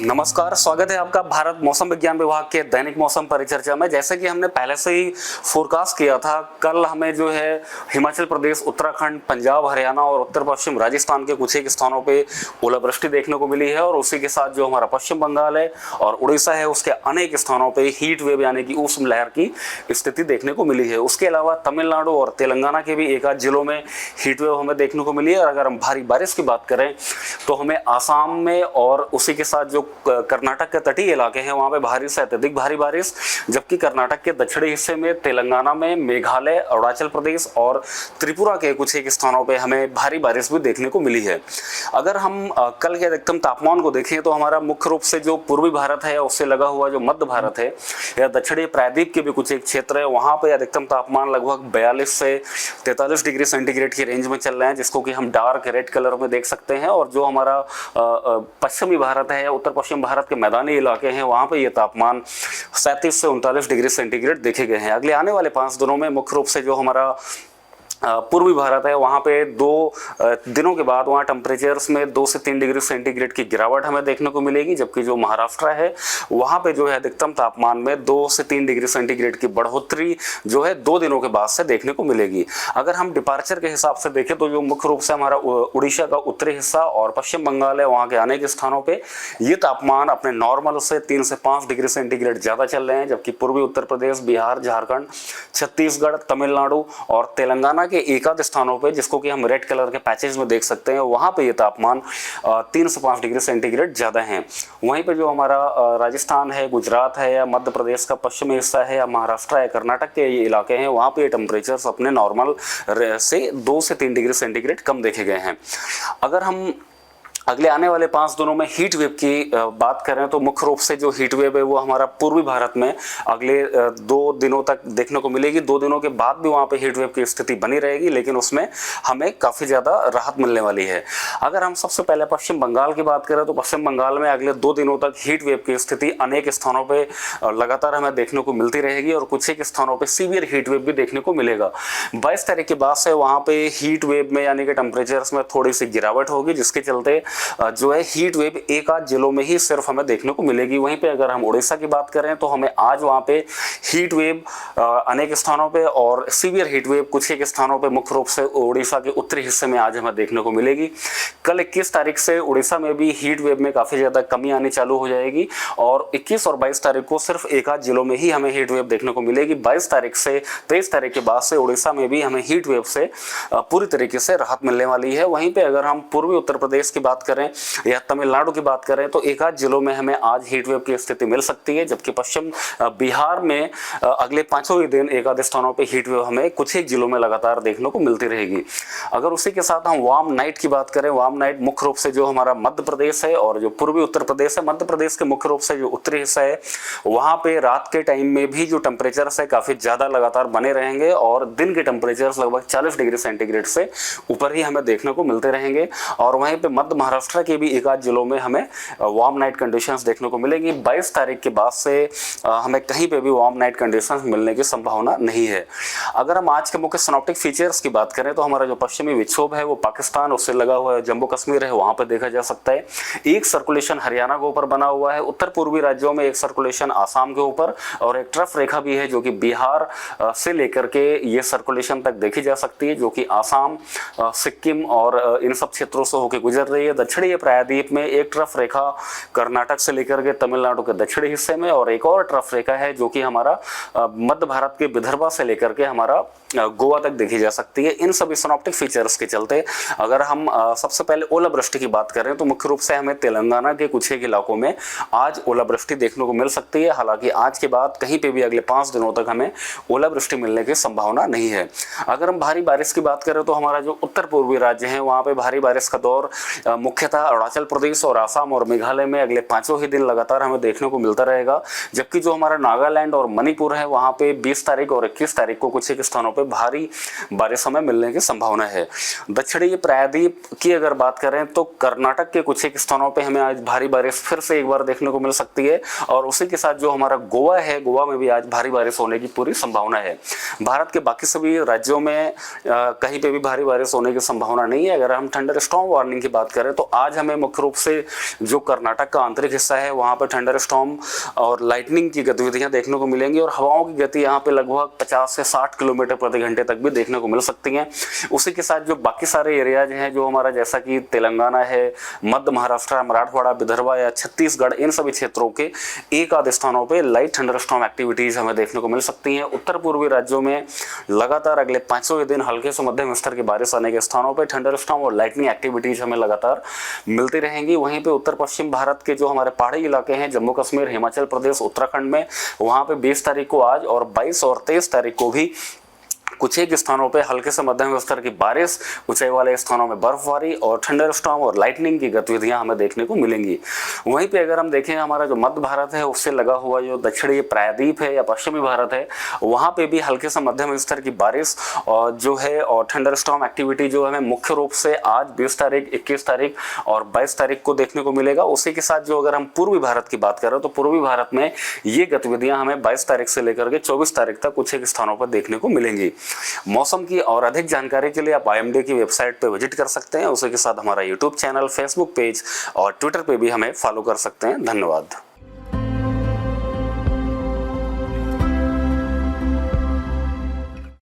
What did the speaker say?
नमस्कार, स्वागत है आपका भारत मौसम विज्ञान विभाग के दैनिक मौसम परिचर्चा में। जैसे कि हमने पहले से ही फोरकास्ट किया था, कल हमें जो है हिमाचल प्रदेश, उत्तराखंड, पंजाब, हरियाणा और उत्तर पश्चिम राजस्थान के कुछ एक स्थानों पे ओलावृष्टि देखने को मिली है और उसी के साथ जो हमारा पश्चिम बंगाल है और उड़ीसा है उसके अनेक स्थानों पे हीट वेव यानी कि उष्ण लहर की स्थिति देखने को मिली है। उसके अलावा तमिलनाडु और तेलंगाना के भी एक आध जिलों में हीट वेव हमें देखने को मिली है। और अगर हम भारी बारिश की बात करें तो हमें आसाम में और उसी के साथ जो कर्नाटक के तटीय इलाके हैं वहां पे भारी से अत्यधिक भारी बारिश, जबकि कर्नाटक के दक्षिणी हिस्से में, तेलंगाना में, मेघालय, अरुणाचल प्रदेश और त्रिपुरा के कुछ एक स्थानों पे हमें भारी बारिश भी देखने को मिली है। अगर हम कल के अधिकतम तापमान को देखें तो हमारा मुख्य रूप से जो पूर्वी भारत है उससे लगा हुआ जो मध्य भारत है या दक्षिणी प्रायद्वीप के भी कुछ एक क्षेत्र है, वहां पे अधिकतम तापमान लगभग 42 से 43 डिग्री सेंटीग्रेड की रेंज में चल रहे हैं, जिसको कि हम डार्क रेड कलर में देख सकते हैं। और जो हमारा पश्चिमी भारत है या उत्तर पश्चिम भारत के मैदानी इलाके हैं वहां पे ये तापमान 37 से 39 डिग्री सेंटीग्रेड देखे गए हैं। अगले आने वाले 5 दिनों में मुख्य रूप से जो हमारा पूर्वी भारत है वहाँ पे 2 दिनों के बाद वहाँ टेम्परेचर्स में 2 से 3 डिग्री सेंटीग्रेड की गिरावट हमें देखने को मिलेगी, जबकि जो महाराष्ट्र है वहाँ पे जो है अधिकतम तापमान में 2 से 3 डिग्री सेंटीग्रेड की बढ़ोतरी जो है 2 दिनों के बाद से देखने को मिलेगी। अगर हम डिपार्चर के हिसाब से देखें तो जो मुख्य रूप से हमारा उड़ीसा का उत्तरी हिस्सा और पश्चिम बंगाल है वहाँ के अनेक स्थानों पर ये तापमान अपने नॉर्मल से 3 से 5 डिग्री सेंटीग्रेड ज़्यादा चल रहे हैं, जबकि पूर्वी उत्तर प्रदेश, बिहार, झारखंड, छत्तीसगढ़, तमिलनाडु और तेलंगाना के एक आध स्थानों पे, जिसको कि हम रेड कलर के पैचेज में देख सकते हैं, वहां पे ये तापमान 3 से 5 डिग्री सेंटीग्रेड ज्यादा है। वहीं पे जो हमारा राजस्थान है, गुजरात है या मध्य प्रदेश का पश्चिमी हिस्सा है या महाराष्ट्र है, कर्नाटक के ये इलाके हैं, वहां पे ये टेम्परेचर अपने नॉर्मल से 2 से 3 डिग्री सेंटीग्रेड कम देखे गए हैं। अगर हम अगले आने वाले 5 दिनों में हीट वेव की बात करें तो मुख्य रूप से जो हीट वेव है वो हमारा पूर्वी भारत में अगले 2 दिनों तक देखने को मिलेगी। 2 दिनों के बाद भी वहाँ पे हीट वेव की स्थिति बनी रहेगी, लेकिन उसमें हमें काफ़ी ज़्यादा राहत मिलने वाली है। अगर हम सबसे पहले पश्चिम बंगाल की बात करें तो पश्चिम बंगाल में अगले 2 दिनों तक हीट वेव की स्थिति अनेक स्थानों पर लगातार हमें देखने को मिलती रहेगी और कुछ एक स्थानों पर सीवियर हीट वेव भी देखने को मिलेगा। 22 तारीख के बाद से वहाँ पे हीट वेव में यानी कि टेम्परेचर्स में थोड़ी सी गिरावट होगी, जिसके चलते जो है हीट वेव एक आध जिलों में ही सिर्फ हमें देखने को मिलेगी। वहीं पे अगर हम उड़ीसा की बात करें तो हमें आज वहां पे हीट वेव अनेक स्थानों पे और सीवियर हीट वेव कुछ एक स्थानों पे मुख्य रूप से उड़ीसा के उत्तरी हिस्से में आज हमें देखने को मिलेगी। कल 21 तारीख से उड़ीसा में भी हीट वेव में काफी ज्यादा कमी आनी चालू हो जाएगी और 21 और 22 तारीख को सिर्फ एक आध जिलों में ही हमें हीट वेव देखने को मिलेगी। 22 तारीख से 23 तारीख के बाद से उड़ीसा में भी हमें हीट वेव से पूरी तरीके से राहत मिलने वाली है। वहीं पे अगर हम पूर्वी उत्तर प्रदेश की बात करें या तमिलनाडु की बात करें तो एक आध जिलों में हमें आज हीट वेव की स्थिति मिल सकती है, जबकि पश्चिम बिहार में अगले 5 ही दिन एक आध स्थानों पे हीट वेव हमें कुछ एक जिलों में लगातार देखने को मिलती रहेगी। अगर उसी के साथ हम वार्म नाइट की बात करें, वार्म नाइट मुख्य रूप से जो हमारा मध्य प्रदेश है और जो पूर्वी उत्तर प्रदेश है, मध्य प्रदेश के मुख्य रूप से जो उत्तरी हिस्सा है वहां पे रात के टाइम में भी जो टेम्परेचर है काफी ज्यादा लगातार बने रहेंगे और दिन के टेम्परेचर लगभग 40 डिग्री सेंटीग्रेड से ऊपर ही हमें देखने को मिलते रहेंगे। और वहीं पे मध्य महाराष्ट्र के भी एक आध जिलों में हमें वार्म नाइट कंडीशंस देखने को मिलेगी। 22 तारीख के बाद से हमें कहीं पे भी वार्म नाइट कंडीशंस मिलने की संभावना नहीं है। अगर हम आज के मुख्य सिनॉप्टिक फीचर्स की बात करें तो हमारा जो पश्चिमी विक्षोभ है वो पाकिस्तान उससे लगा हुआ है जम्मू कश्मीर है वहां पर देखा जा सकता है। एक सर्कुलेशन हरियाणा के ऊपर बना हुआ है, उत्तर पूर्वी राज्यों में एक सर्कुलेशन आसाम के ऊपर और एक ट्रफ रेखा भी है जो कि बिहार से लेकर के ये सर्कुलेशन तक देखी जा सकती है, जो कि आसाम, सिक्किम और इन सब क्षेत्रों से होकर गुजर रही है। दक्षिणी प्रायद्वीप में एक ट्रफ रेखा कर्नाटक से लेकर के तमिलनाडु के दक्षिणी हिस्से में और एक और ट्रफ रेखा है जो कि हमारा मध्य भारत के विदर्भा से लेकर के हमारा गोवा तक देखी जा सकती है। इन सभी सिनॉप्टिक फीचर्स के चलते अगर हम सबसे पहले ओलावृष्टि की बात करें तो मुख्य रूप से हमें तेलंगाना के कुछ एक इलाकों में आज ओलावृष्टि देखने को मिल सकती है। हालांकि आज के बाद कहीं पे भी अगले 5 दिनों तक हमें ओलावृष्टि मिलने की संभावना नहीं है। अगर हम भारी बारिश की बात करें तो हमारा जो उत्तर पूर्वी राज्य है वहां पे भारी बारिश का दौर मुख्यतः अरुणाचल प्रदेश और आसाम और मेघालय में अगले 5 ही दिन लगातार हमें देखने को मिलता रहेगा, जबकि जो हमारा नागालैंड और मणिपुर है वहां पे 20 तारीख और 21 तारीख को कुछ एक स्थानों पे भारी बारिश हमें मिलने की संभावना है। दक्षिणी प्रायद्वीप की अगर बात करें तो कर्नाटक के कुछ एक स्थानों पे हमें आज भारी बारिश फिर से एक बार देखने को मिल सकती है और उसी के साथ जो हमारा गोवा है, गोवा में भी आज भारी बारिश होने की पूरी संभावना है। भारत के बाकी सभी पूर्वी राज्यों में कहीं पे भी भारी बारिश होने की संभावना नहीं है। अगर हम थंडर स्टॉर्म वार्निंग की बात करें तो आज हमें मुख्य रूप से जो कर्नाटक का आंतरिक हिस्सा है वहाँ पर थंडर स्टॉर्म और लाइटनिंग की गतिविधियाँ देखने को मिलेंगी और हवाओं की गति यहाँ पे लगभग 50 से 60 किलोमीटर प्रति घंटे तक भी देखने को मिल सकती हैं। उसी के साथ जो बाकी सारे एरियाज हैं जो हमारा जैसा कि तेलंगाना है, मध्य महाराष्ट्र, मराठवाड़ा, विदर्भ या छत्तीसगढ़, इन सभी क्षेत्रों के एक आध स्थानों पे लाइट थंडरस्टॉर्म एक्टिविटीज हमें देखने को मिल सकती हैं। उत्तर पूर्वी राज्यों में लगातार अगले 5 दिन हल्के से मध्यम स्तर की बारिश आने के स्थानों पे थंडरस्टॉर्म और लाइटनिंग एक्टिविटीज हमें लगातार मिलती रहेंगी। वहीं पे उत्तर पश्चिम भारत के जो हमारे पहाड़ी इलाके हैं, जम्मू कश्मीर, हिमाचल प्रदेश, उत्तराखंड में, वहाँ पे 20 तारीख को आज और 22 और 23 तारीख को भी कुछ एक स्थानों पे हल्के से मध्यम स्तर की बारिश, ऊंचाई वाले स्थानों में बर्फबारी और थंडरस्टॉर्म और लाइटनिंग की गतिविधियां हमें देखने को मिलेंगी। वहीं पे अगर हम देखें हमारा जो मध्य भारत है उससे लगा हुआ जो दक्षिणी प्रायद्वीप है या पश्चिमी भारत है, वहाँ पे भी हल्के से मध्यम स्तर की बारिश और जो है और थंडरस्टॉर्म एक्टिविटी जो हमें मुख्य रूप से आज 20 तारीख, 21 तारीख और 22 तारीख को देखने को मिलेगा। उसी के साथ जो अगर हम पूर्वी भारत की बात करें तो पूर्वी भारत में ये गतिविधियां हमें 22 तारीख से लेकर के 24 तारीख तक कुछ एक स्थानों पर देखने को मिलेंगी। मौसम की और अधिक जानकारी के लिए आप IMD की वेबसाइट पर विजिट कर सकते हैं। उसी के साथ हमारा YouTube चैनल, Facebook पेज और ट्विटर पे भी हमें फॉलो कर सकते हैं। धन्यवाद।